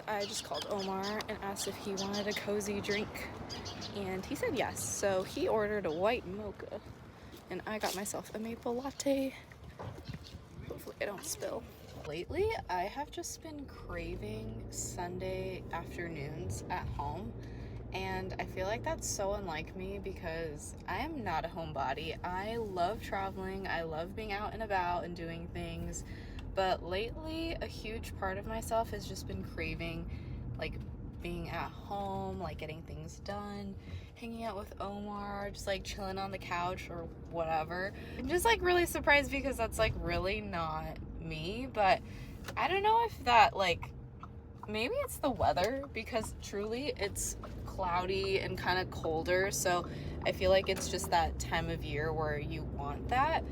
I just called Omar and asked if he wanted a cozy drink, and he said yes. So he ordered a white mocha, and I got myself a maple latte. Hopefully I don't spill. Lately, I have just been craving Sunday afternoons at home, and I feel like that's so unlike me because I am not a homebody. I love traveling, I love being out and about and doing things, but lately a huge part of myself has just been craving like being at home, like getting things done, hanging out with Omar, just like chilling on the couch or whatever. I'm just like really surprised because that's like really not me, but I don't know if that like maybe it's the weather because truly it's cloudy and kind of colder, so I feel like it's just that time of year where you want that.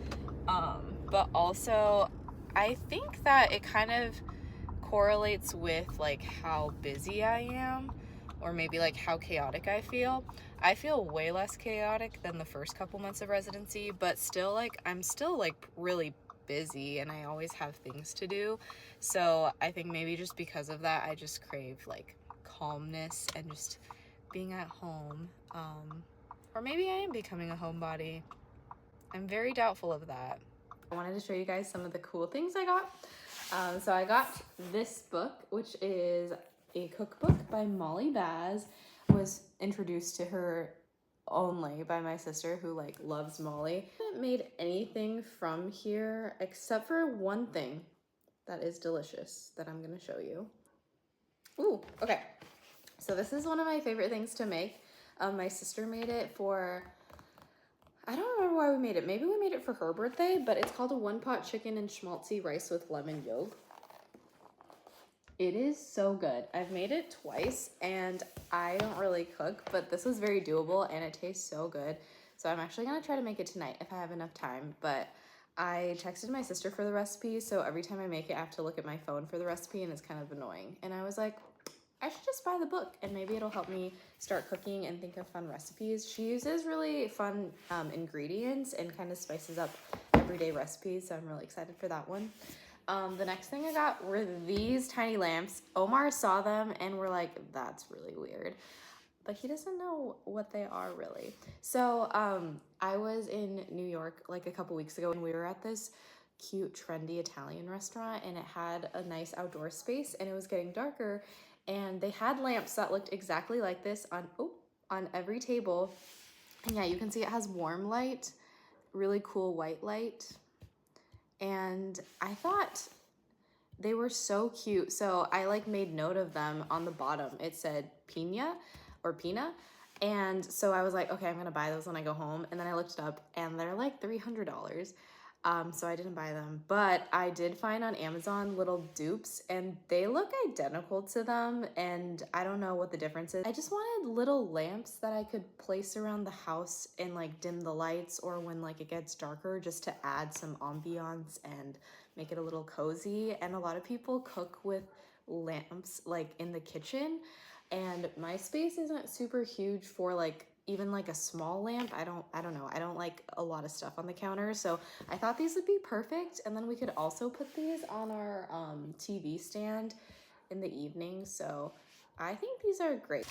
But also I think that it kind of correlates with like how busy I am, or maybe like how chaotic I feel. I feel way less chaotic than the first couple months of residency, but still like I'm still like really busy and I always have things to do. So I think maybe just because of that, I just crave like calmness and just being at home. Or maybe I am becoming a homebody. I'm very doubtful of that. I wanted to show you guys some of the cool things I got. So I got this book, which is a cookbook by Molly Baz. Was introduced to her only by my sister who like loves Molly. I haven't made anything from here except for one thing that is delicious that I'm gonna show you. Ooh, okay. So this is one of my favorite things to make. My sister made it for, I don't remember why we made it. Maybe we made it for her birthday, but it's called a one-pot chicken and schmaltzy rice with lemon yolk. It is so good. I've made it twice and I don't really cook, but this was very doable and it tastes so good. So I'm actually gonna try to make it tonight if I have enough time, but I texted my sister for the recipe, so every time I make it, I have to look at my phone for the recipe and it's kind of annoying. And I was like, I should just buy the book and maybe it'll help me start cooking and think of fun recipes. She uses really fun ingredients and kind of spices up everyday recipes, so I'm really excited for that one. The next thing I got were these tiny lamps. Omar saw them and we're like, that's really weird. But he doesn't know what they are really. So I was in New York like a couple weeks ago and we were at this cute, trendy Italian restaurant and it had a nice outdoor space and it was getting darker and they had lamps that looked exactly like this on every table. And yeah, you can see it has warm light, really cool white light. And I thought they were so cute. So I like made note of them on the bottom. It said Pina or Pina. And so I was like, okay, I'm gonna buy those when I go home. And then I looked it up and they're like $300. So I didn't buy them, but I did find on Amazon little dupes and they look identical to them. And I don't know what the difference is. I just wanted little lamps that I could place around the house and like dim the lights or when like it gets darker, just to add some ambiance and make it a little cozy. And a lot of people cook with lamps like in the kitchen, and my space isn't super huge for like even like a small lamp. I don't know. I don't like a lot of stuff on the counter. So I thought these would be perfect. And then we could also put these on our TV stand in the evening. So I think these are great.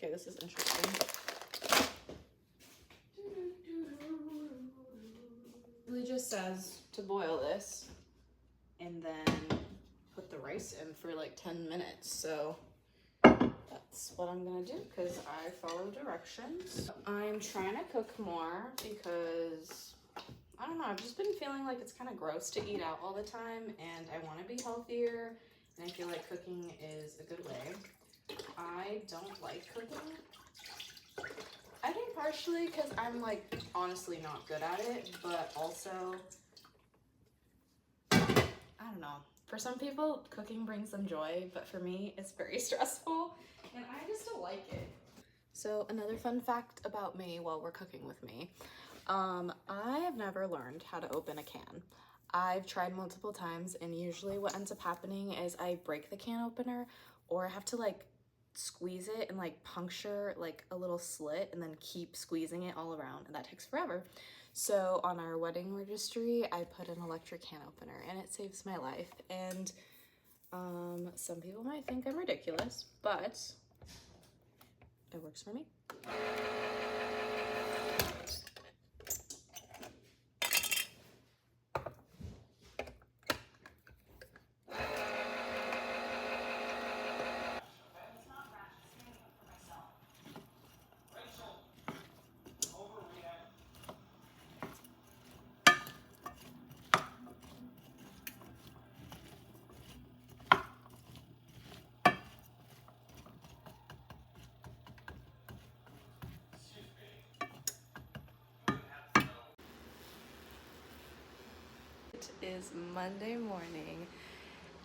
Okay, this is interesting. It really just says to boil this and then put the rice in for like 10 minutes. So that's what I'm gonna do because I follow directions. I'm trying to cook more because I don't know, I've just been feeling like it's kind of gross to eat out all the time and I want to be healthier and I feel like cooking is a good way. I don't like cooking. I think partially because I'm like honestly not good at it, but also, I don't know. For some people, cooking brings them joy, but for me, it's very stressful and I just don't like it. So another fun fact about me while we're cooking with me, I have never learned how to open a can. I've tried multiple times and usually what ends up happening is I break the can opener or I have to like squeeze it and like puncture like a little slit and then keep squeezing it all around and that takes forever. So on our wedding registry, I put an electric can opener and it saves my life. And some people might think I'm ridiculous, but it works for me. It is Monday morning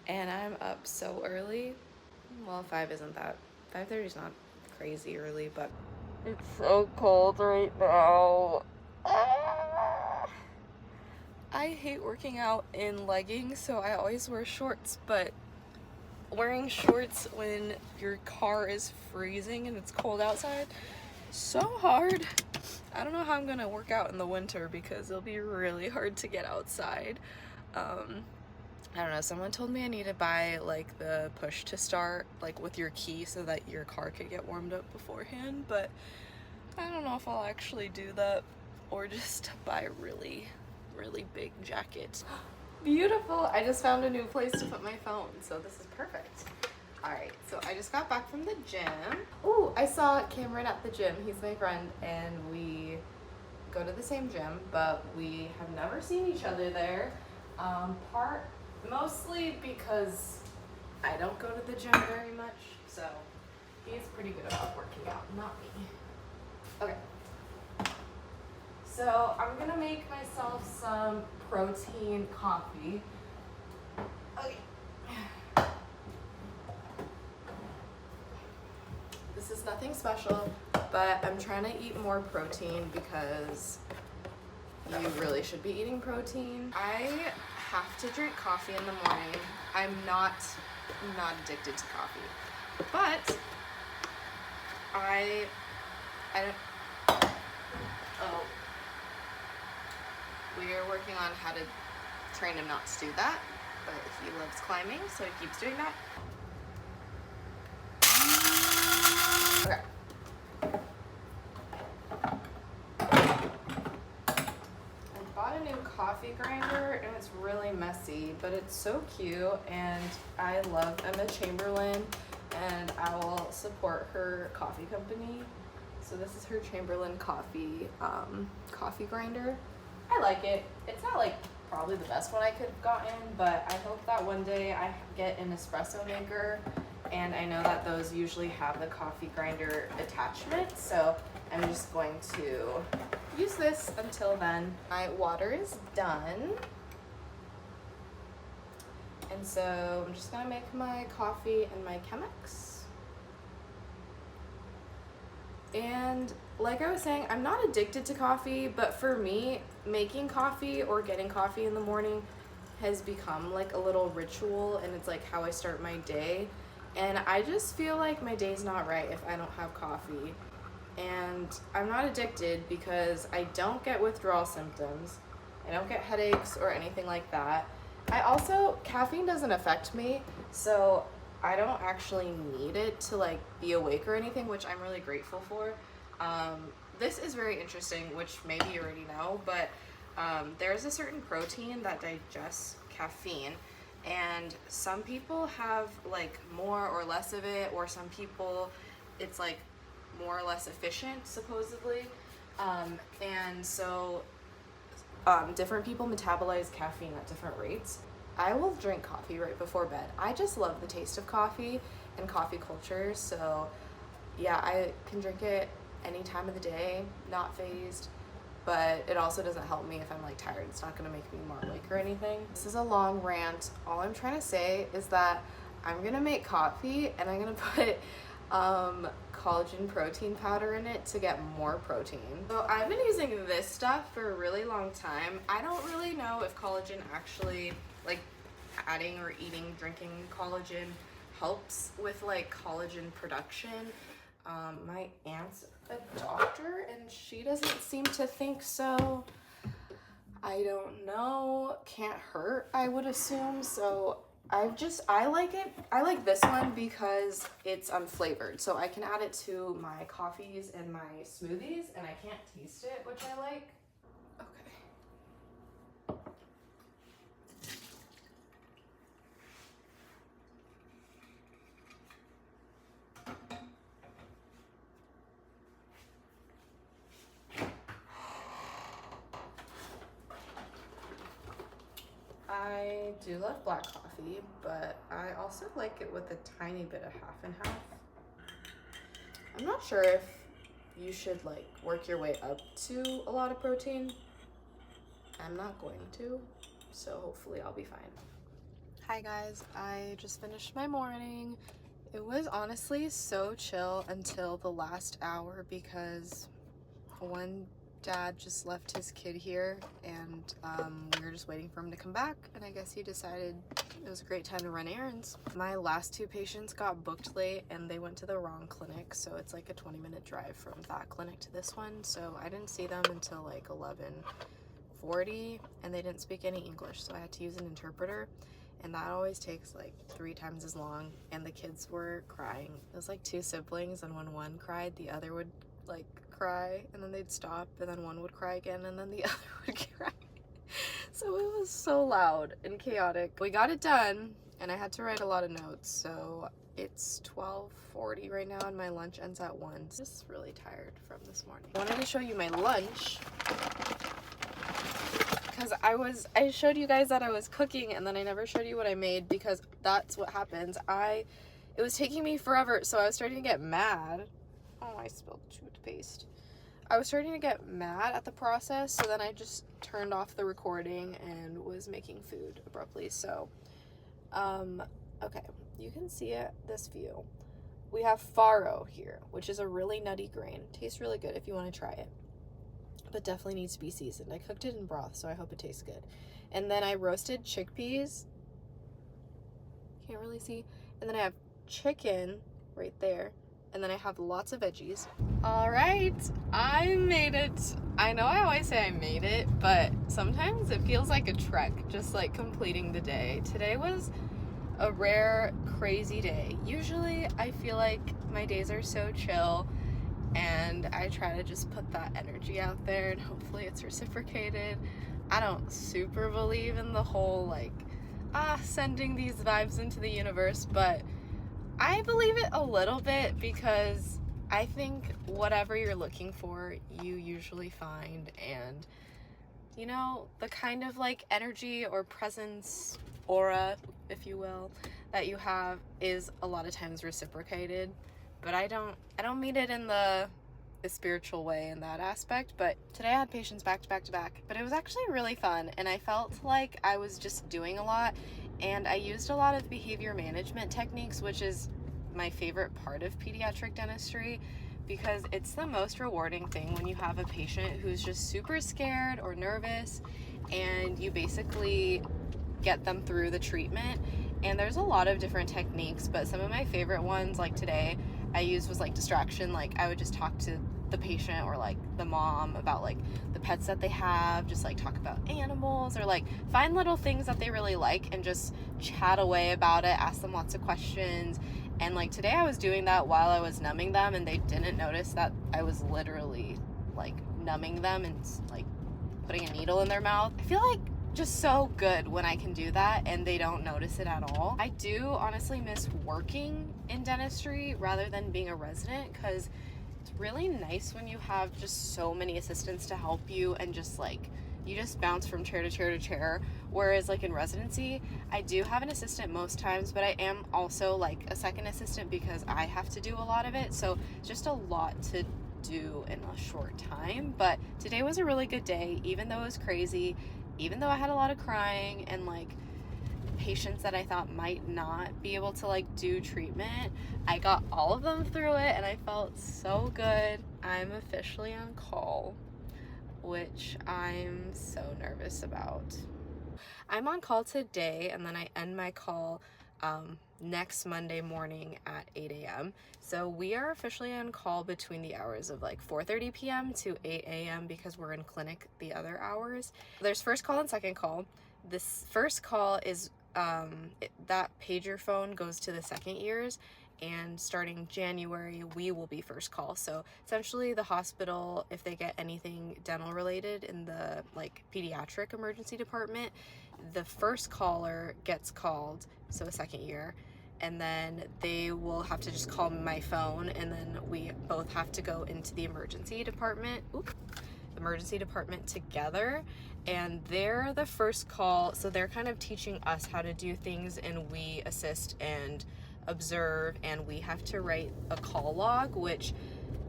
and I'm up so early. Well, 5 isn't that. 5:30 is not crazy early, but it's so cold right now. I hate working out in leggings, so I always wear shorts, but wearing shorts when your car is freezing and it's cold outside, so hard. I don't know how I'm gonna work out in the winter because it'll be really hard to get outside. I don't know, someone told me I need to buy like the push to start like with your key so that your car could get warmed up beforehand, but I don't know if I'll actually do that or just buy a really big jacket. Beautiful! I just found a new place to put my phone, so this is perfect. Alright, so I just got back from the gym. Ooh, I saw Cameron at the gym. He's my friend and we go to the same gym, but we have never seen each other there. Mostly because I don't go to the gym very much, so he's pretty good about working out, not me. Okay. So I'm gonna make myself some protein coffee. Okay. This is nothing special, but I'm trying to eat more protein because you really should be eating protein. I have to drink coffee in the morning. I'm not addicted to coffee, but I don't. Oh, we are working on how to train him not to do that, but he loves climbing, so he keeps doing that. Okay. A new coffee grinder and it's really messy, but it's so cute and I love Emma Chamberlain and I will support her coffee company. So this is her Chamberlain coffee grinder. I like it. It's not like probably the best one I could have gotten, but I hope that one day I get an espresso maker, and I know that those usually have the coffee grinder attachment, so I'm just going to use this until then. My water is done. And so I'm just gonna make my coffee and my Chemex. And like I was saying, I'm not addicted to coffee, but for me, making coffee or getting coffee in the morning has become like a little ritual, and it's like how I start my day. And I just feel like my day's not right if I don't have coffee. And I'm not addicted because I don't get withdrawal symptoms. I don't get headaches or anything like that. Caffeine doesn't affect me, so I don't actually need it to like be awake or anything, which I'm really grateful for. This is very interesting, which maybe you already know, but there's a certain protein that digests caffeine, and some people have like more or less of it, or some people it's like more or less efficient, supposedly. And so different people metabolize caffeine at different rates. I will drink coffee right before bed. I just love the taste of coffee and coffee culture, so yeah, I can drink it any time of the day, not phased, but it also doesn't help me if I'm like tired. It's not gonna make me more awake or anything. This is a long rant. All I'm trying to say is that I'm gonna make coffee and I'm gonna put collagen protein powder in it to get more protein. So I've been using this stuff for a really long time. I don't really know if collagen actually, like adding or eating, drinking collagen helps with like collagen production. My aunt's a doctor and she doesn't seem to think so. I don't know, can't hurt, I would assume. So I like it. I like this one because it's unflavored, so I can add it to my coffees and my smoothies, and I can't taste it, which I like. Okay. I do love black coffee, but I also like it with a tiny bit of half and half. I'm not sure if you should like work your way up to a lot of protein. I'm not going to, so hopefully I'll be fine. Hi guys, I just finished my morning. It was honestly so chill until the last hour because one dad just left his kid here, and we were just waiting for him to come back, and I guess he decided it was a great time to run errands. My last two patients got booked late and they went to the wrong clinic, so it's like a 20-minute drive from that clinic to this one, so I didn't see them until like 11:40, and they didn't speak any English, so I had to use an interpreter, and that always takes like 3 times as long, and the kids were crying. It was like 2 siblings, and when one cried, the other would like cry, and then they'd stop, and then one would cry again, and then the other would cry. So it was so loud and chaotic. We got it done, and I had to write a lot of notes, so it's 12:40 right now, and my lunch ends at 1. Just really tired from this morning. I wanted to show you my lunch because I showed you guys that I was cooking, and then I never showed you what I made because that's what happens. It was taking me forever, so I was starting to get mad. Oh, I spilled toothpaste. I was starting to get mad at the process, so then I just turned off the recording and was making food abruptly. So, okay, you can see it, this view. We have farro here, which is a really nutty grain. Tastes really good if you want to try it, but definitely needs to be seasoned. I cooked it in broth, so I hope it tastes good. And then I roasted chickpeas. Can't really see. And then I have chicken right there. And then I have lots of veggies. All right, I made it. I know I always say I made it, but sometimes it feels like a trek, just like completing the day. Today was a rare, crazy day. Usually I feel like my days are so chill, and I try to just put that energy out there, and hopefully it's reciprocated. I don't super believe in the whole like, sending these vibes into the universe, but I believe it a little bit because I think whatever you're looking for, you usually find, and you know, the kind of like energy or presence, aura, if you will, that you have is a lot of times reciprocated. But I don't mean it in the spiritual way in that aspect. But today I had patients back to back to back, but it was actually really fun, and I felt like I was just doing a lot, and I used a lot of behavior management techniques, which is my favorite part of pediatric dentistry, because it's the most rewarding thing when you have a patient who's just super scared or nervous, and you basically get them through the treatment. And there's a lot of different techniques, but some of my favorite ones, like today, I used was like distraction. Like I would just talk to the patient or like the mom about like the pets that they have, just like talk about animals or like find little things that they really like and just chat away about it, ask them lots of questions. And like today I was doing that while I was numbing them, and they didn't notice that I was literally like numbing them and like putting a needle in their mouth. I feel like just so good when I can do that and they don't notice it at all. I do honestly miss working in dentistry rather than being a resident, because it's really nice when you have just so many assistants to help you and just like you just bounce from chair to chair to chair. Whereas like in residency, I do have an assistant most times, but I am also like a second assistant because I have to do a lot of it. So it's just a lot to do in a short time. But today was a really good day, even though it was crazy, even though I had a lot of crying and like patients that I thought might not be able to like do treatment. I got all of them through it and I felt so good. I'm officially on call, which I'm so nervous about. I'm on call today and then I end my call next Monday morning at 8 a.m. So we are officially on call between the hours of like 4:30 p.m. to 8 a.m. because we're in clinic the other hours. There's first call and second call. This first call is that pager phone goes to the second years, and starting January we will be first call. So essentially the hospital, if they get anything dental related in the like pediatric emergency department, the first caller gets called, so a second year, and then they will have to just call my phone, and then we both have to go into the emergency department together, and they're the first call, so they're kind of teaching us how to do things, and we assist and observe, and we have to write a call log, which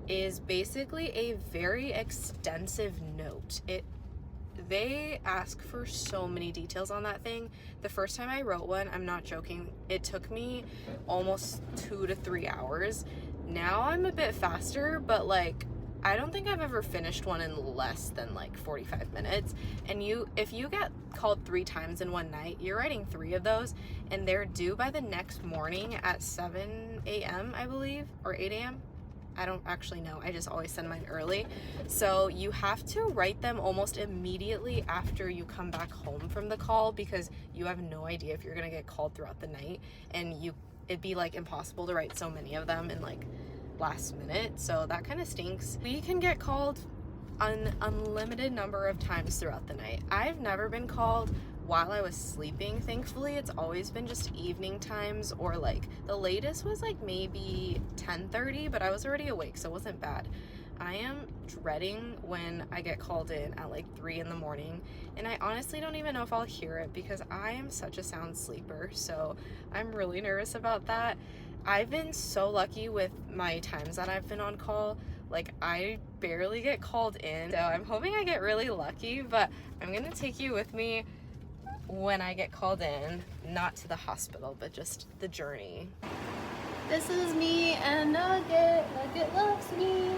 is basically a very extensive note. They ask for so many details on that thing. The first time I wrote one, I'm not joking, it took me almost 2 to 3 hours. Now I'm a bit faster, but like I don't think I've ever finished one in less than like 45 minutes. And if you get called 3 times in one night, you're writing 3 of those, and they're due by the next morning at 7 a.m. I believe, or 8 a.m. I don't actually know. I just always send mine early. So you have to write them almost immediately after you come back home from the call, because you have no idea if you're gonna get called throughout the night, and it'd be like impossible to write so many of them in like last minute. So that kind of stinks. We can get called an unlimited number of times throughout the night. I've never been called while I was sleeping, thankfully. It's always been just evening times, or like the latest was like maybe 10:30, but I was already awake, so it wasn't bad. I am dreading when I get called in at like 3 in the morning, and I honestly don't even know if I'll hear it because I am such a sound sleeper, so I'm really nervous about that. I've been so lucky with my times that I've been on call. Like I barely get called in, so I'm hoping I get really lucky, but I'm gonna take you with me when I get called in, not to the hospital, but just the journey. This is me and Nugget. Nugget loves me.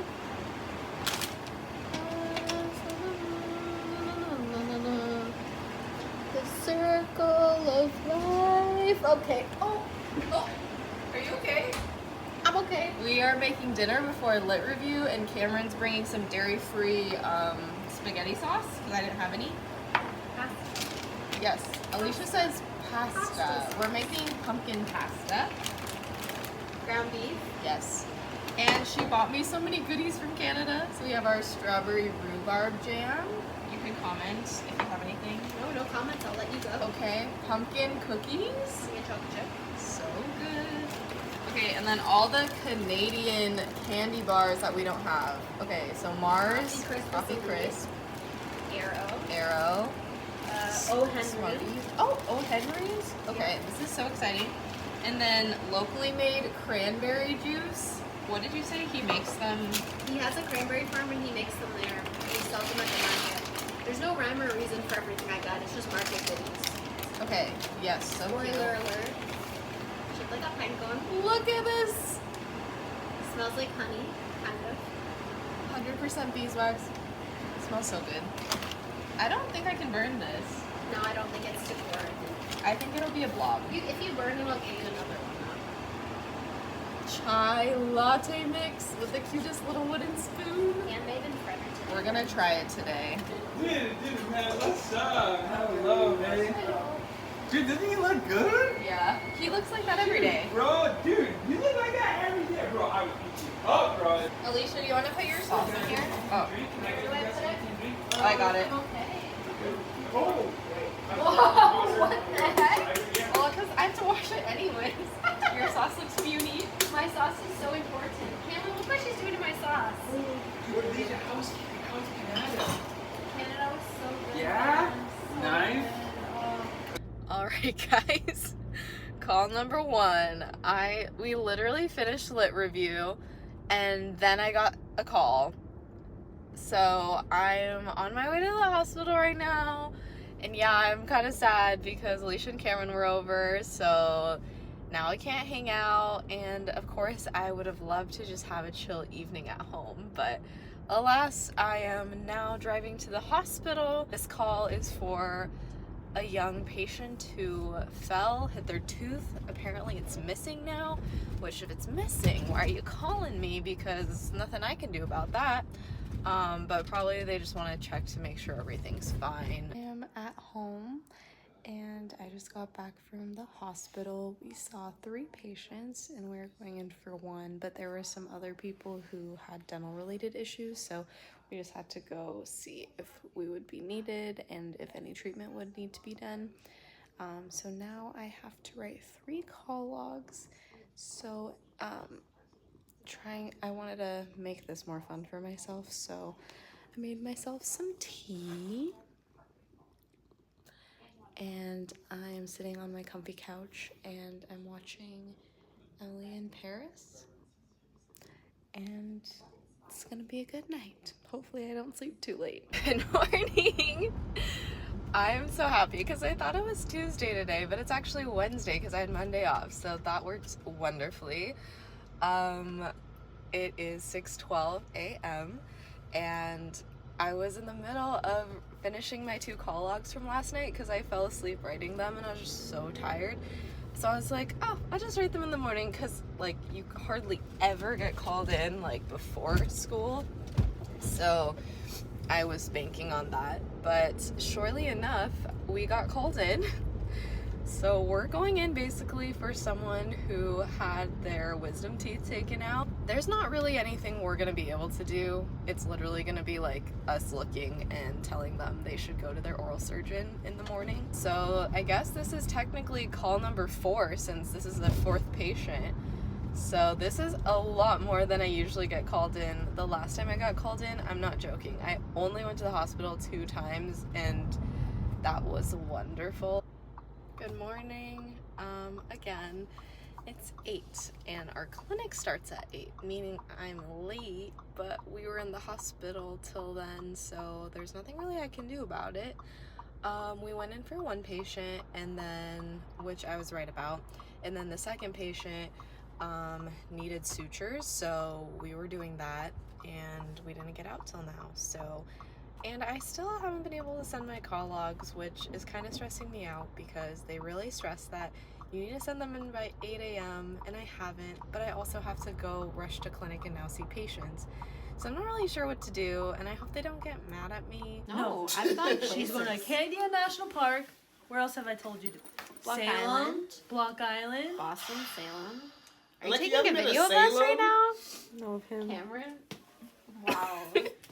The circle of life. Okay. Oh, are you okay? I'm okay. We are making dinner before a lit review, and Cameron's bringing some dairy-free spaghetti sauce because I didn't have any. Pasta. Yes, Alicia says pasta. We're making pumpkin pasta. Ground beef. Yes. And she bought me so many goodies from Canada. So we have our strawberry rhubarb jam. You can comment if you have anything. No comments. I'll let you go. Okay. Pumpkin cookies. And chocolate chip. So good. Okay, and then all the Canadian candy bars that we don't have. Okay, so Mars, Coffee Crisp, Arrow. O. Henry's. O. Henry's? Okay, yeah. This is so exciting. And then locally made cranberry juice. What did you say? He makes them? He has a cranberry farm and he makes them there. He sells them at the market. There's no rhyme or reason for everything I got. It's just market goodies. Okay, yes, so Spoiler cute. alert. Shaped like a pine cone. Look at this! It smells like honey, kind of. 100% beeswax. It smells so good. I don't think I can burn this. No, I don't think it's too burn. I think it'll be a blob. If you burn it, I'll give you another one. chai latte mix with the cutest little wooden spoon. Handmade in Fredericton. We're gonna try it today. Dude, man, what's up? Hello, man. Dude, doesn't he look good? Yeah, he looks like that every day. Bro, dude, you look like that every day. Bro, I would eat you up, bro. Alicia, do you want to put your sauce in here? Oh, Where do I put it? I got it. Okay. Oh. Whoa, what the heck? Well, because I have to wash it anyways. Your sauce looks puny. My sauce is so important. Cameron, look what she's doing to my sauce. Dude, Alicia, how's Canada? Canada was so good. Yeah? So Nice. good. Oh. Alright guys, call number one. We literally finished lit review and then I got a call. So I'm on my way to the hospital right now. And yeah, I'm kind of sad because Alicia and Cameron were over. So now I can't hang out. And of course I would have loved to just have a chill evening at home. But alas, I am now driving to the hospital. This call is for a young patient who fell, hit their tooth. Apparently it's missing now, which if it's missing, why are you calling me? Because nothing I can do about that. But probably they just want to check to make sure everything's fine. I am at home and I just got back from the hospital. We saw 3 patients and we were going in for 1, but there were some other people who had dental related issues, so we just had to go see if we would be needed and if any treatment would need to be done. So now I have to write 3 call logs. So I wanted to make this more fun for myself, so I made myself some tea. And I'm sitting on my comfy couch and I'm watching Emily in Paris. And it's gonna be a good night. Hopefully I don't sleep too late. Good morning. I'm so happy because I thought it was Tuesday today, but it's actually Wednesday because I had Monday off, so that works wonderfully. It is 6:12 a.m. and I was in the middle of finishing my 2 call logs from last night because I fell asleep writing them and I was just so tired. So I was like, oh, I'll just write them in the morning because like you hardly ever get called in like before school. So I was banking on that, but surely enough, we got called in. So we're going in basically for someone who had their wisdom teeth taken out. There's not really anything we're gonna be able to do. It's literally gonna be like us looking and telling them they should go to their oral surgeon in the morning. So I guess this is technically call number 4 since this is the 4th patient. So this is a lot more than I usually get called in. The last time I got called in, I'm not joking, I only went to the hospital 2 times and that was wonderful. Good morning. Again, it's 8 and our clinic starts at 8, meaning I'm late, but we were in the hospital till then, so there's nothing really I can do about it. We went in for 1 patient and then, which I was right about, and then the second patient needed sutures, so we were doing that and we didn't get out till now. So, and I still haven't been able to send my call logs, which is kind of stressing me out because they really stress that you need to send them in by 8 a.m. and I haven't, but I also have to go rush to clinic and now see patients. So I'm not really sure what to do, and I hope they don't get mad at me. No, I've got she's going to Canada National Park. Where else have I told you to? Block Salem, Island. Block Island. Boston, Salem. Are you Like, you taking a haven't been to video of us Salem? right now? No of him. Cameron? Wow.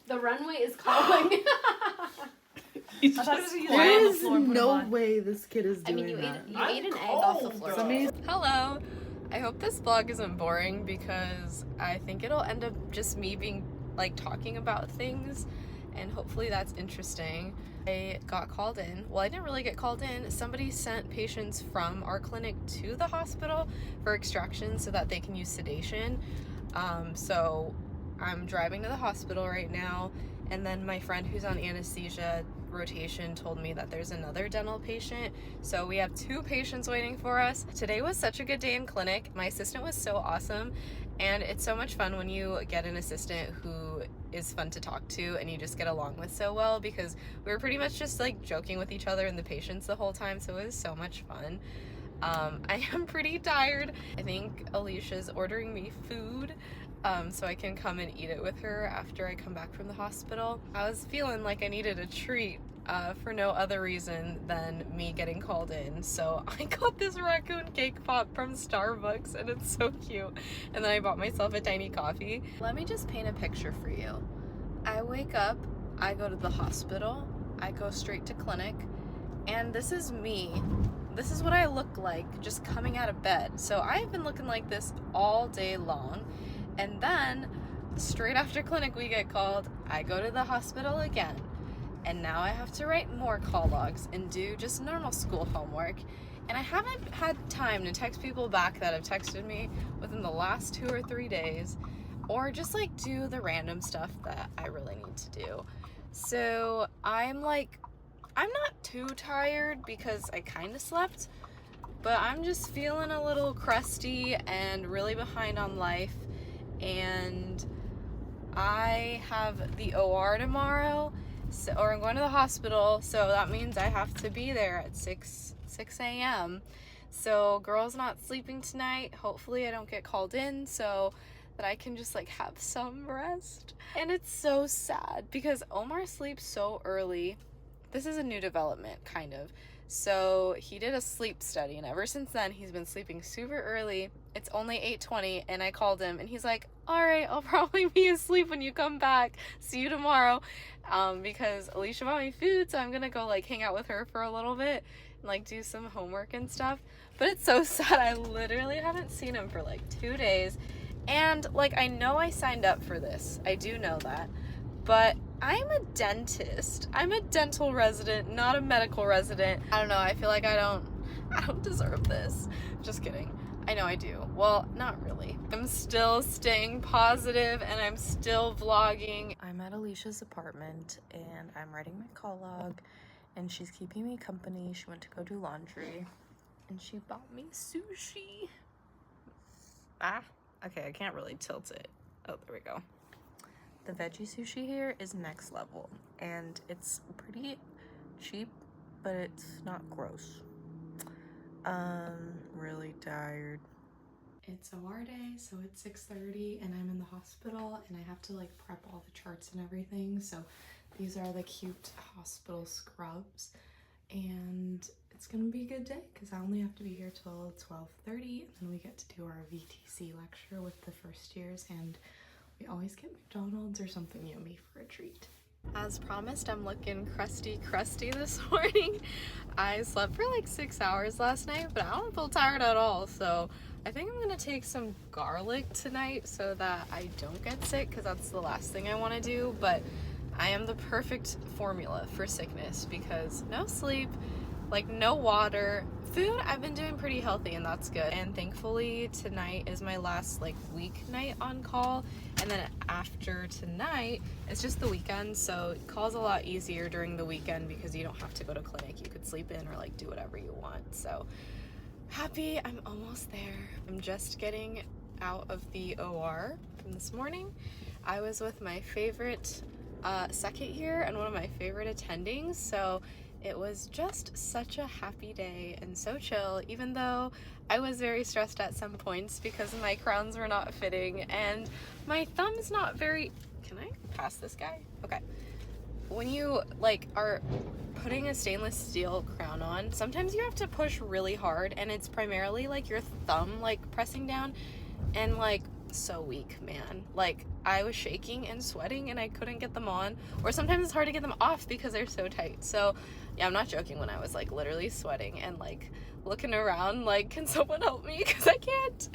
The runway is calling. I thought it was you There on the is floor and put no them on. way this kid is I doing mean, you that. ate an egg off the floor. It's amazing. Hello. I hope this vlog isn't boring because I think it'll end up just me being like talking about things, and hopefully that's interesting. I got called in. Well, I didn't really get called in. Somebody sent patients from our clinic to the hospital for extraction so that they can use sedation. So I'm driving to the hospital right now, and then my friend who's on anesthesia rotation told me that there's another dental patient. So we have 2 patients waiting for us. Today was such a good day in clinic. My assistant was so awesome, and it's so much fun when you get an assistant who is fun to talk to and you just get along with so well, because we were pretty much just like joking with each other and the patients the whole time, so it was so much fun. I am pretty tired. I think Alicia's ordering me food so I can come and eat it with her after I come back from the hospital. I was feeling like I needed a treat for no other reason than me getting called in. So I got this raccoon cake pop from Starbucks and it's so cute. And then I bought myself a tiny coffee. Let me just paint a picture for you. I wake up, I go to the hospital, I go straight to clinic, and this is me. This is what I look like just coming out of bed. So I've been looking like this all day long. And then straight after clinic we get called, I go to the hospital again. And now I have to write more call logs and do just normal school homework. And I haven't had time to text people back that have texted me within the last 2 or 3 days, or just like do the random stuff that I really need to do. So I'm not too tired because I kind of slept, but I'm just feeling a little crusty and really behind on life. And I have the OR tomorrow, or I'm going to the hospital, so that means I have to be there at 6 a.m. So girl's not sleeping tonight. Hopefully I don't get called in so that I can just like have some rest. And it's so sad because Omar sleeps so early. This is a new development, kind of. So he did a sleep study, and ever since then he's been sleeping super early. It's only 8:20 and I called him and he's like, all right, I'll probably be asleep when you come back. See you tomorrow. Because Alicia bought me food, so I'm gonna go like hang out with her for a little bit and like do some homework and stuff. But it's so sad. I literally haven't seen him for like 2 days. And like, I know I signed up for this. I do know that. But I'm a dentist. I'm a dental resident, not a medical resident. I don't know. I feel like I don't deserve this. Just kidding. I know I do. Well, not really. I'm still staying positive and I'm still vlogging. I'm at Alicia's apartment and I'm writing my call log and she's keeping me company. She went to go do laundry and she bought me sushi. Okay, I can't really tilt it. Oh, there we go. The veggie sushi here is next level and it's pretty cheap, but it's not gross. Really tired. It's OR day, so it's 6:30 and I'm in the hospital and I have to like prep all the charts and everything. So these are the cute hospital scrubs and it's gonna be a good day because I only have to be here till 12:30 and then we get to do our VTC lecture with the first years, and we always get McDonald's or something yummy for a treat. As promised, I'm looking crusty this morning. I slept for like 6 hours last night, but I don't feel tired at all. So I think I'm gonna take some garlic tonight so that I don't get sick, because that's the last thing I want to do. But I am the perfect formula for sickness because no sleep, like no water. Food, I've been doing pretty healthy and that's good. And thankfully tonight is my last like weeknight on call, and then after tonight it's just the weekend, so call's a lot easier during the weekend because you don't have to go to clinic. You could sleep in or like do whatever you want. So happy I'm almost there. I'm just getting out of the OR from this morning. I was with my favorite second year and one of my favorite attendings, so it was just such a happy day and so chill, even though I was very stressed at some points because my crowns were not fitting and my thumb's not very... Can I pass this guy? Okay. When you like are putting a stainless steel crown on, sometimes you have to push really hard and it's primarily like your thumb like pressing down, and like so weak, man. Like I was shaking and sweating and I couldn't get them on, or sometimes it's hard to get them off because they're so tight. So yeah, I'm not joking when I was like literally sweating and like looking around like, can someone help me, because I can't.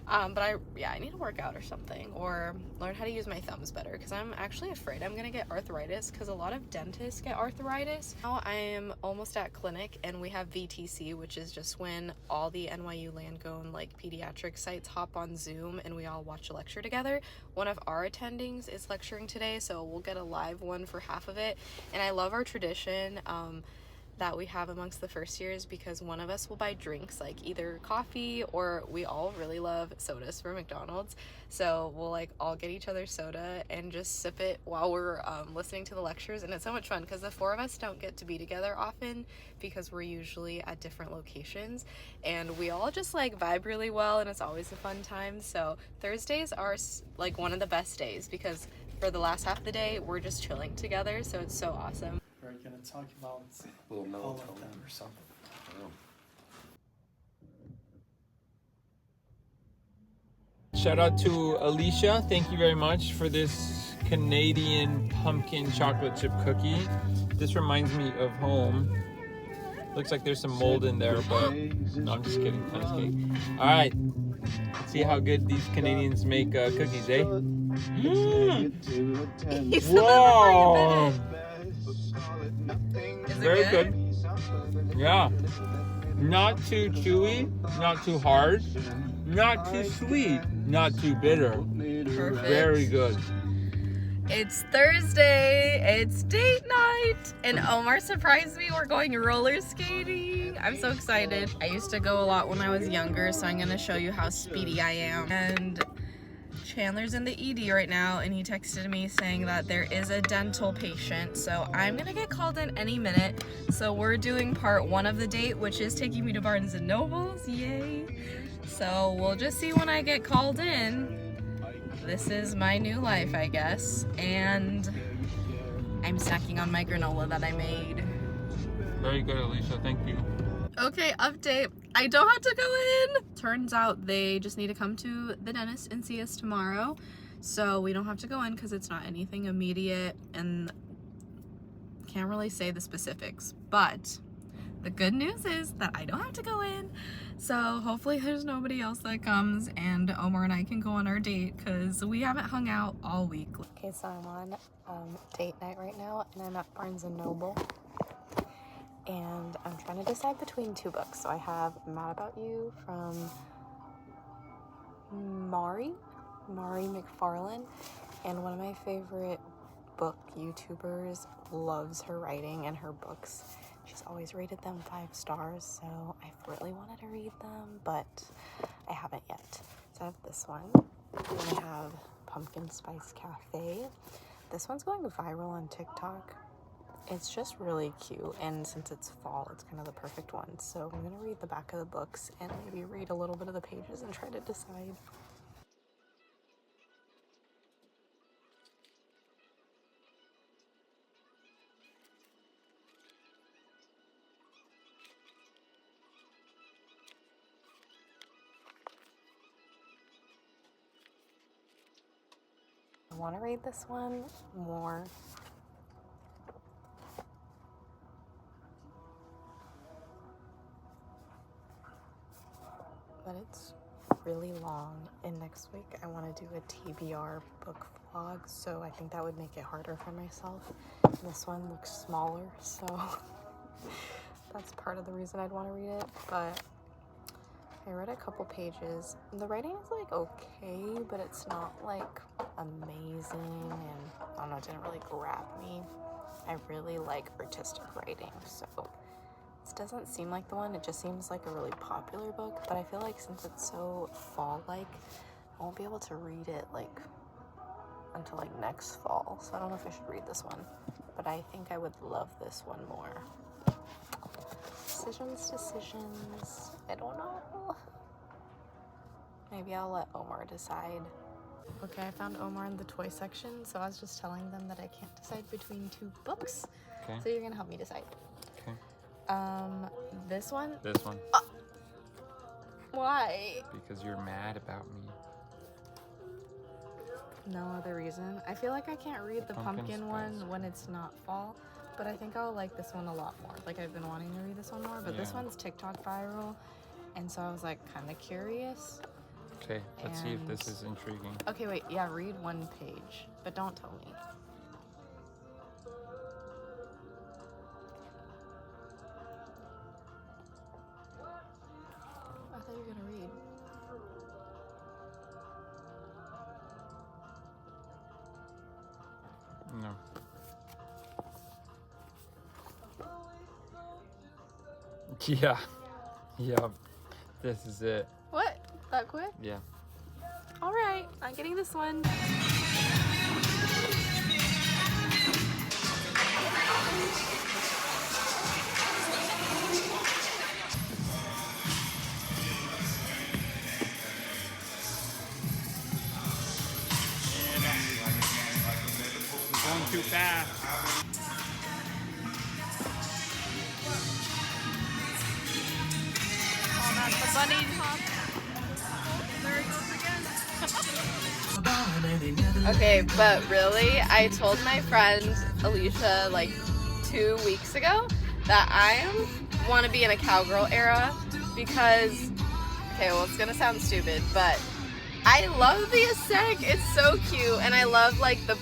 But I need to work out or something, or learn how to use my thumbs better, because I'm actually afraid I'm gonna get arthritis, because a lot of dentists get arthritis. Now I am almost at clinic and we have VTC, which is just when all the NYU Langone like pediatric sites hop on Zoom and we all watch a lecture together. One of our attendings is lecturing today, so we'll get a live one for half of it. And I love our tradition. that we have amongst the first years, because one of us will buy drinks, like either coffee, or we all really love sodas for McDonald's, so we'll like all get each other soda and just sip it while we're listening to the lectures. And it's so much fun because the four of us don't get to be together often because we're usually at different locations, and we all just like vibe really well, and it's always a fun time. So Thursdays are like one of the best days because for the last half of the day we're just chilling together, so it's so awesome. We're gonna talk about A little all of melatonin them. or something. I don't know. Shout out to Alicia. Thank you very much for this Canadian pumpkin chocolate chip cookie. This reminds me of home. Looks like there's some mold in there, but no, I'm just kidding. Nice cake. All right. Let's see how good these Canadians make cookies, eh? Whoa! Very good. Yeah. Not too chewy, not too hard, not too sweet, not too bitter. Perfect. Very good. It's Thursday, it's date night, and Omar surprised me. We're going roller skating. I'm so excited. I used to go a lot when I was younger, so I'm gonna show you how speedy I am. And Chandler's in the ED right now, and he texted me saying that there is a dental patient, so I'm gonna get called in any minute. So we're doing part 1 of the date, which is taking me to Barnes and Nobles. Yay! So we'll just see when I get called in. This is my new life, I guess, and I'm snacking on my granola that I made. Very good, Alicia. Thank you. Okay, update. I don't have to go in. Turns out they just need to come to the dentist and see us tomorrow. So we don't have to go in because it's not anything immediate, and can't really say the specifics. But the good news is that I don't have to go in. So hopefully there's nobody else that comes and Omar and I can go on our date because we haven't hung out all week. Okay, so I'm on date night right now, and I'm at Barnes and Noble. And I'm trying to decide between 2 books. So I have Mad About You from Mari McFarlane, and one of my favorite book YouTubers loves her writing and her books. She's always rated them 5 stars, so I've really wanted to read them, but I haven't yet. So I have this one, and I have Pumpkin Spice Cafe. This one's going viral on TikTok. It's just really cute, and since it's fall, it's kind of the perfect one. So I'm gonna read the back of the books and maybe read a little bit of the pages and try to decide. I want to read this one more. But it's really long, and next week I want to do a TBR book vlog, so I think that would make it harder for myself. And this one looks smaller, so that's part of the reason I'd want to read it. But I read a couple pages, and the writing is like okay, but it's not like amazing, and I don't know, it didn't really grab me. I really like artistic writing, so this doesn't seem like the one. It just seems like a really popular book, but I feel like since it's so fall-like, I won't be able to read it like until like next fall, so I don't know if I should read this one, but I think I would love this one more. Decisions. I don't know. Maybe I'll let Omar decide. Okay, I found Omar in the toy section, so I was just telling them that I can't decide between 2 books. Okay. So you're gonna help me decide. Okay. This one? This one. Why? Because you're mad about me. No other reason. I feel like I can't read the pumpkin one when it's not fall, but I think I'll like this one a lot more. Like, I've been wanting to read this one more, but this one's TikTok viral, and so I was like kind of curious. Okay, let's see if this is intriguing. Okay, wait, yeah, read 1 page, but don't tell me. I thought you were gonna read. No. Yeah. Yeah. This is it. What? That quick? Yeah. All right, I'm getting this one. Going too fast. Oh, that's the bunny hop. There he goes again. Okay, but really, I told my friend Alicia like 2 weeks ago that I want to be in a cowgirl era because, okay, well, it's gonna sound stupid, but I love the aesthetic. It's so cute, and I love like the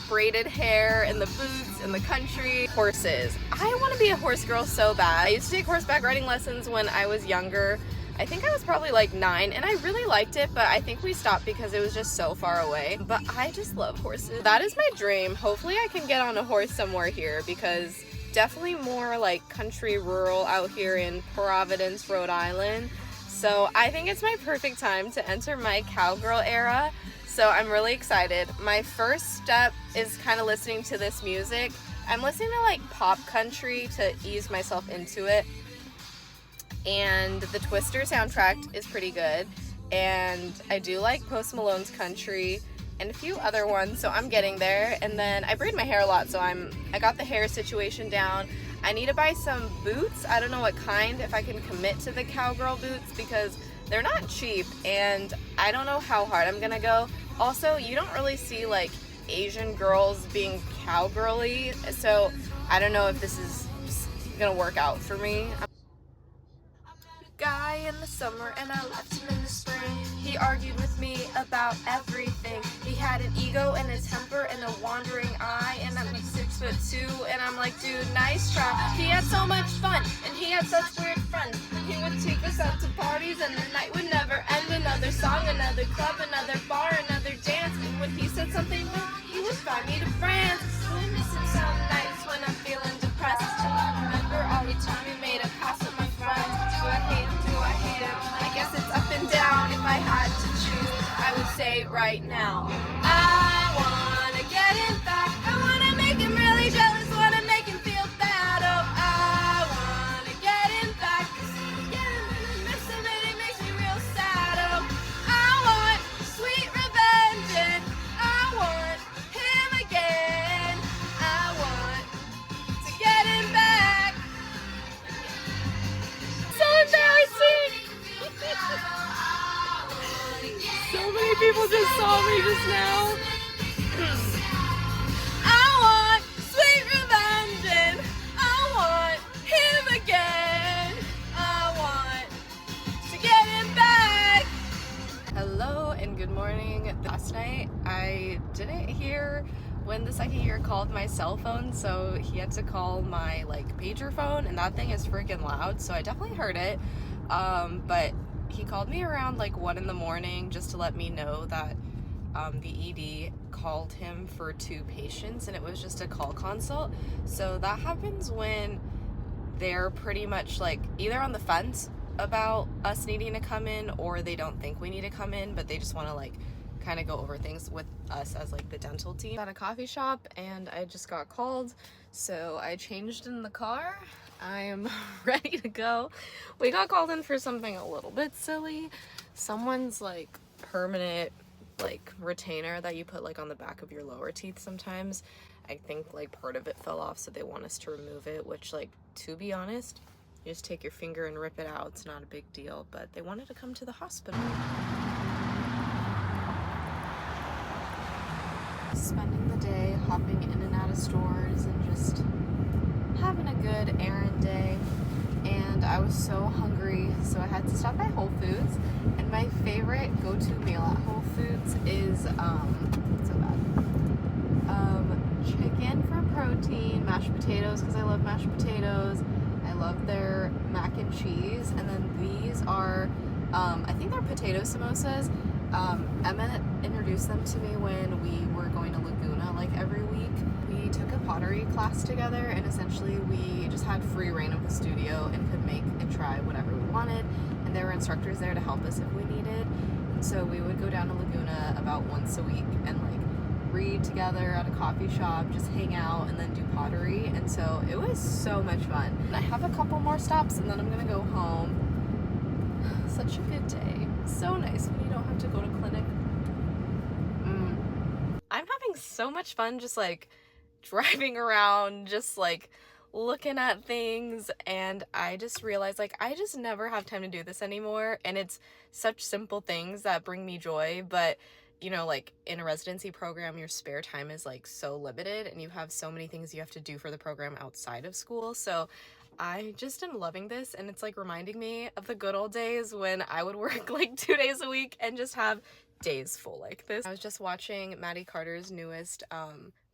braided hair and the boots and the country. Horses. I want to be a horse girl so bad. I used to take horseback riding lessons when I was younger. I think I was probably like 9, and I really liked it, but I think we stopped because it was just so far away. But I just love horses. That is my dream. Hopefully I can get on a horse somewhere here because definitely more like country rural out here in Providence, Rhode Island. So I think it's my perfect time to enter my cowgirl era. So I'm really excited. My first step is kind of listening to this music. I'm listening to like pop country to ease myself into it. And the Twister soundtrack is pretty good. And I do like Post Malone's Country and a few other ones, so I'm getting there. And then I braid my hair a lot, so I got the hair situation down. I need to buy some boots. I don't know what kind, if I can commit to the cowgirl boots because they're not cheap and I don't know how hard I'm gonna go. Also, you don't really see like Asian girls being cowgirly, so I don't know if this is gonna work out for me. Guy in the summer and I left him in the spring. He argued with me about everything. He had an ego and a temper and a wandering eye, and I'm like 6'2", and I'm like, dude, nice try. He had so much fun and he had such weird friends. He would take us out to parties and the night would never end. Another song, another club, another bar, another dance. And when he said something new, he would fly me to France. I miss him some nights when I'm feeling depressed. Till I remember all the time he made a pass with my friends. Do I hate him? Do I hate him? I guess it's up and down. If I had to choose, I would say right now, I wanna get him back. I wanna make him really jealous. Wanna make him feel bad. Oh, I wanna get him back. Get him and I miss him and it makes me real sad. Oh, I want sweet revenge and I want him again. I want to get him back. So embarrassing. So many people just saw me just now. I want sweet revenge and I want him again. I want to get him back. Hello and good morning. Last night I didn't hear when the second year called my cell phone, so he had to call my like pager phone, and that thing is freaking loud, so I definitely heard it. But he called me around like 1 in the morning just to let me know that the ED called him for 2 patients and it was just a call consult. So that happens when they're pretty much like either on the fence about us needing to come in or they don't think we need to come in, but they just want to like kind of go over things with us as like the dental team. At a coffee shop and I just got called, so I changed in the car. I am ready to go. We got called in for something a little bit silly. Someone's like permanent like retainer that you put like on the back of your lower teeth sometimes. I think like part of it fell off, so they want us to remove it, which like, to be honest, you just take your finger and rip it out. It's not a big deal, but they wanted to come to the hospital. Spending the day hopping in and out of stores and just having a good errand day, and I was so hungry, so I had to stop by Whole Foods. And my favorite go-to meal at Whole Foods is chicken for protein, mashed potatoes because I love mashed potatoes. I love their mac and cheese, and then these are I think they're potato samosas. Emma introduced them to me when we were going to Laguna like every week. We took a pottery class together, and essentially we just had free reign of the studio and could make and try whatever we wanted, and there were instructors there to help us if we needed. And so we would go down to Laguna about once a week and like read together at a coffee shop, just hang out, and then do pottery. And so it was so much fun. And I have a couple more stops and then I'm gonna go home. Such a good day. So nice when you don't have to go to clinic. I'm having so much fun just like driving around, just like looking at things, and I just realized like I just never have time to do this anymore, and it's such simple things that bring me joy. But you know, like in a residency program, your spare time is like so limited and you have so many things you have to do for the program outside of school. So I just am loving this, and it's like reminding me of the good old days when I would work like 2 days a week and just have days full like this. I was just watching Maddie Carter's newest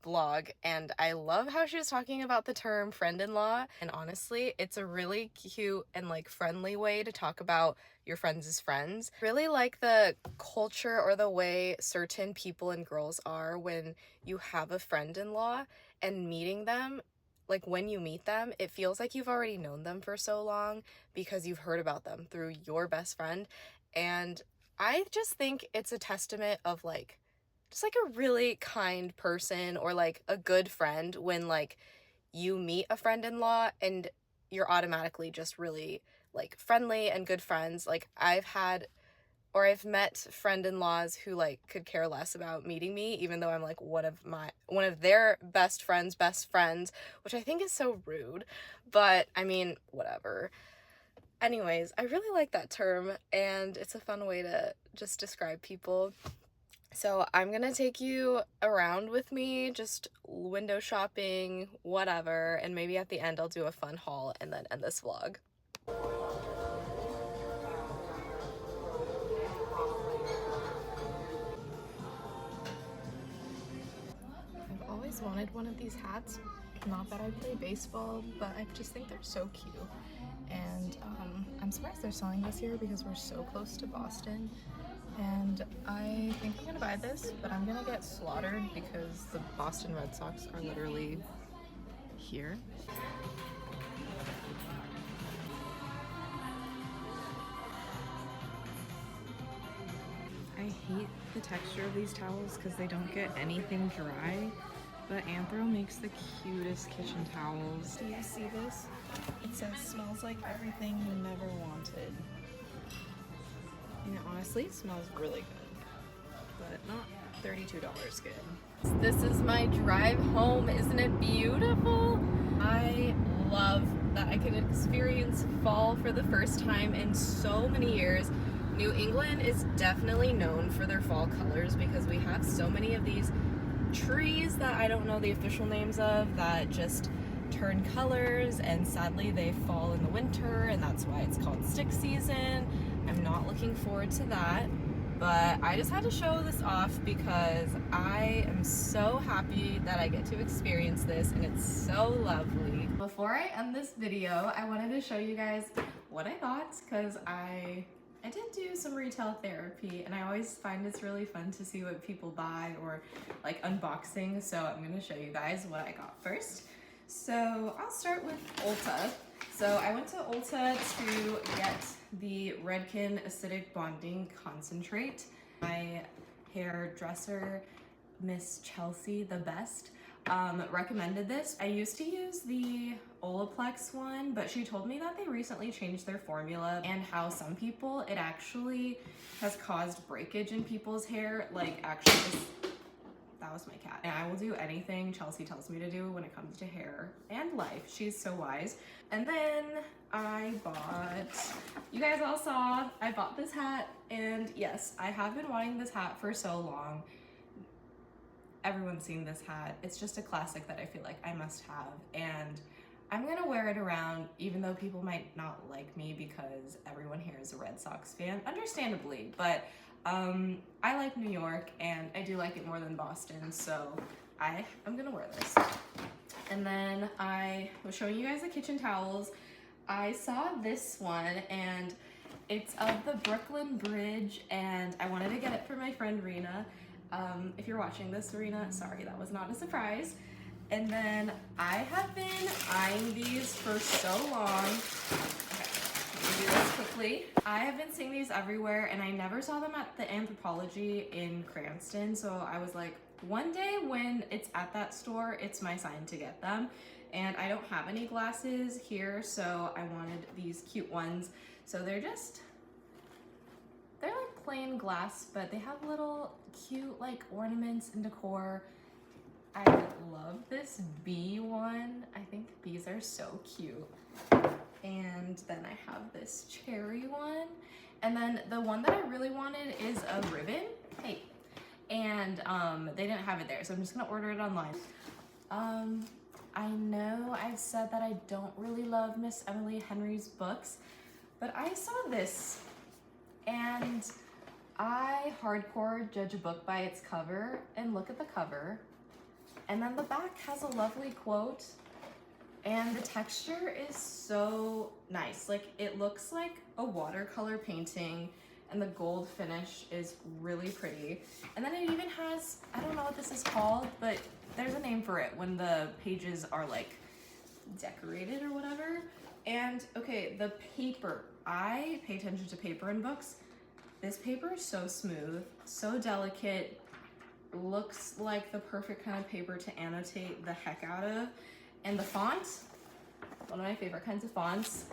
vlog, and I love how she was talking about the term friend-in-law, and honestly it's a really cute and like friendly way to talk about your friends' friends. Really like the culture or the way certain people and girls are when you have a friend-in-law, and meeting them, like when you meet them, it feels like you've already known them for so long because you've heard about them through your best friend. And I just think it's a testament of like just like a really kind person or like a good friend when like you meet a friend-in-law and you're automatically just really like friendly and good friends. Like I've met friend-in-laws who like could care less about meeting me, even though I'm like one of their best friends, which I think is so rude, but I mean, whatever. Anyways, I really like that term, and it's a fun way to just describe people. So I'm gonna take you around with me, just window shopping, whatever, and maybe at the end I'll do a fun haul and then end this vlog. I've always wanted one of these hats. Not that I play baseball, but I just think they're so cute. And I'm surprised they're selling this here because we're so close to Boston. And I think I'm gonna buy this, but I'm gonna get slaughtered because the Boston Red Sox are literally here. I hate the texture of these towels because they don't get anything dry, but Anthro makes the cutest kitchen towels. Do you see this? It says smells like everything you never wanted. And it honestly smells really good, but not $32 good. This is my drive home. Isn't it beautiful? I love that I can experience fall for the first time in so many years. New England is definitely known for their fall colors because we have so many of these trees that I don't know the official names of that just turn colors, and sadly they fall in the winter, and that's why it's called stick season. I'm not looking forward to that, but I just had to show this off because I am so happy that I get to experience this, and it's so lovely. Before I end this video, I wanted to show you guys what I got because I did do some retail therapy, and I always find it's really fun to see what people buy or like unboxing, so I'm going to show you guys what I got first. So I'll start with Ulta. So I went to Ulta to get the Redken Acidic Bonding Concentrate. My hairdresser, Miss Chelsea the Best, recommended this. I used to use the Olaplex one, but she told me that they recently changed their formula and how some people, it actually has caused breakage in people's hair. Like actually that was my cat. And I will do anything Chelsea tells me to do when it comes to hair and life. She's so wise. And then I bought, you guys all saw, I bought this hat, and yes, I have been wanting this hat for so long. Everyone's seen this hat. It's just a classic that I feel like I must have, and I'm gonna wear it around even though people might not like me because everyone here is a Red Sox fan, understandably, but I like New York and I do like it more than Boston, so I'm gonna wear this. And then I was showing you guys the kitchen towels. I saw this one and it's of the Brooklyn Bridge, and I wanted to get it for my friend Rena. If you're watching this, Rena, sorry, that was not a surprise. And then I have been eyeing these for so long. Okay, let me do this quickly. I have been seeing these everywhere and I never saw them at the Anthropology in Cranston. So I was like, one day when it's at that store, it's my sign to get them. And I don't have any glasses here, so I wanted these cute ones. So they're like plain glass, but they have little cute like ornaments and decor. I love this bee one. I think bees are so cute. And then I have this cherry one. And then the one that I really wanted is a ribbon. Hey. And they didn't have it there, so I'm just gonna order it online. I know I've said that I don't really love Miss Emily Henry's books, but I saw this and I hardcore judge a book by its cover, and look at the cover. And then the back has a lovely quote, and the texture is so nice. Like, it looks like a watercolor painting, and the gold finish is really pretty. And then it even has, I don't know what this is called, but there's a name for it when the pages are like decorated or whatever. And okay, the paper, I pay attention to paper in books. This paper is so smooth, so delicate, looks like the perfect kind of paper to annotate the heck out of. And the font, one of my favorite kinds of fonts.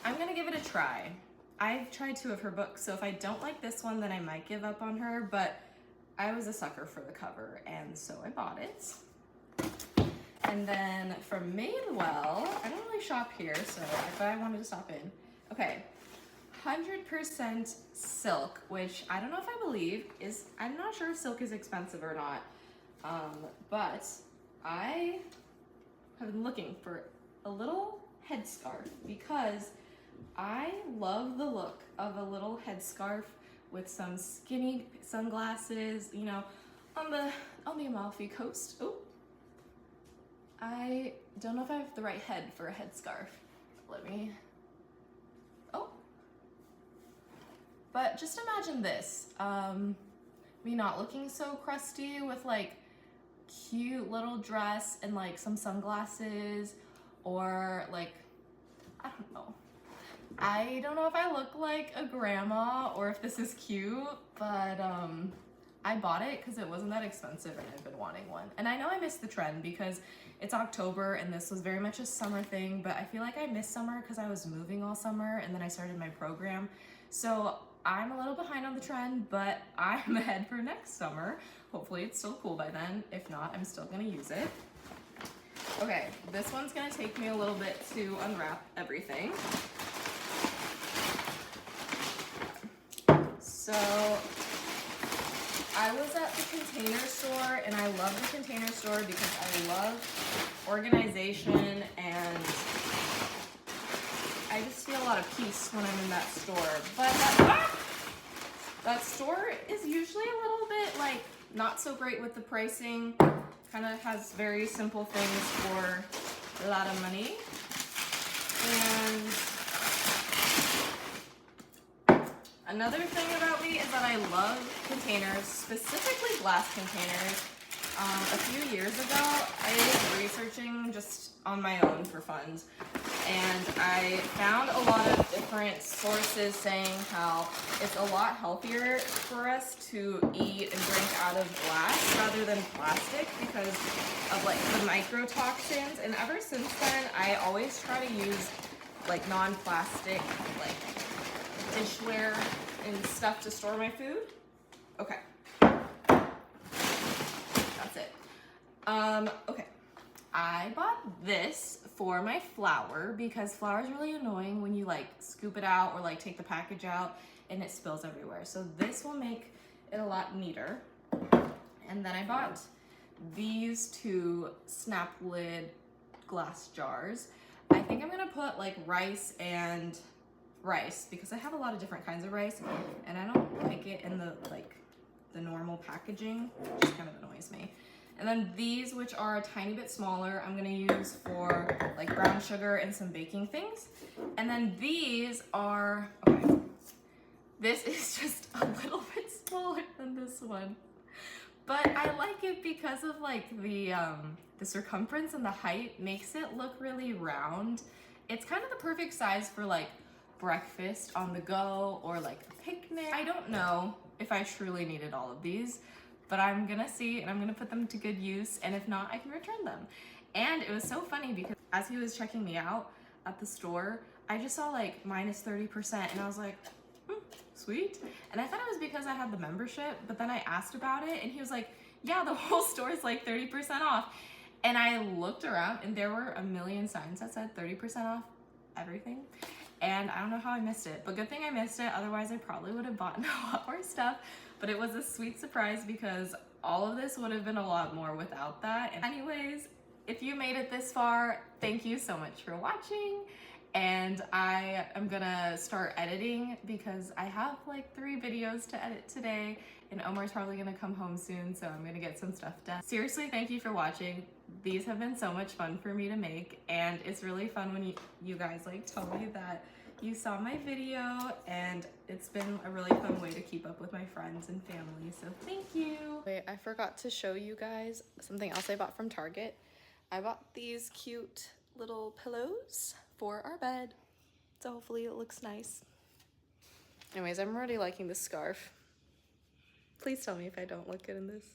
I'm gonna give it a try. I've tried 2 of her books, so if I don't like this one, then I might give up on her, but I was a sucker for the cover, and so I bought it. And then from Madewell, I don't really shop here, so but I wanted to stop in. Okay, 100% silk, which I don't know if I believe is, I'm not sure if silk is expensive or not, but I have been looking for a little headscarf because I love the look of a little headscarf with some skinny sunglasses, you know, on the Amalfi Coast. Oh, I don't know if I have the right head for a headscarf. Let me, oh. But just imagine this, me not looking so crusty with like cute little dress and like some sunglasses, or like, I don't know. I don't know if I look like a grandma or if this is cute, but I bought it because it wasn't that expensive and I've been wanting one. And I know I missed the trend because it's October and this was very much a summer thing, but I feel like I missed summer because I was moving all summer and then I started my program. So I'm a little behind on the trend, but I'm ahead for next summer. Hopefully it's still cool by then. If not, I'm still gonna use it. Okay, this one's gonna take me a little bit to unwrap everything. So I was at the Container Store, and I love the Container Store because I love organization, and I just feel a lot of peace when I'm in that store. But that store is usually a little bit like not so great with the pricing. Kind of has very simple things for a lot of money. And another thing about me is that I love containers, specifically glass containers. A few years ago, I was researching just on my own for fun, and I found a lot of different sources saying how it's a lot healthier for us to eat and drink out of glass rather than plastic because of like the microtoxins. And ever since then, I always try to use like non-plastic like dishware and stuff to store my food. Okay. That's it. Okay. I bought this for my flour because flour is really annoying when you like scoop it out or like take the package out and it spills everywhere. So this will make it a lot neater. And then I bought these 2 snap lid glass jars. I think I'm gonna put like rice because I have a lot of different kinds of rice and I don't like it in the like the normal packaging, it just kind of annoys me. And then these, which are a tiny bit smaller, I'm gonna use for like brown sugar and some baking things. And then these are, okay, this is just a little bit smaller than this one, But I like it because of like the circumference and the height makes it look really round. It's kind of the perfect size for like breakfast on the go or like a picnic. I don't know if I truly needed all of these, but I'm gonna see and I'm gonna put them to good use, and if not, I can return them. And it was so funny because as he was checking me out at the store, I just saw like minus 30% and I was like, sweet. And I thought it was because I had the membership, but then I asked about it and he was like, yeah, the whole store is like 30% off. And I looked around and there were a million signs that said 30% off everything. And I don't know how I missed it, but good thing I missed it. Otherwise I probably would have bought a lot more stuff, but it was a sweet surprise because all of this would have been a lot more without that. And anyways, if you made it this far, thank you so much for watching. And I am gonna start editing because I have like 3 videos to edit today and Omar's probably gonna come home soon, so I'm gonna get some stuff done. Seriously, thank you for watching. These have been so much fun for me to make, and it's really fun when you guys like tell me that you saw my video, and it's been a really fun way to keep up with my friends and family, so thank you. Wait, I forgot to show you guys something else I bought from Target. I bought these cute little pillows for our bed, so hopefully it looks nice. Anyways, I'm already liking this scarf. Please tell me if I don't look good in this.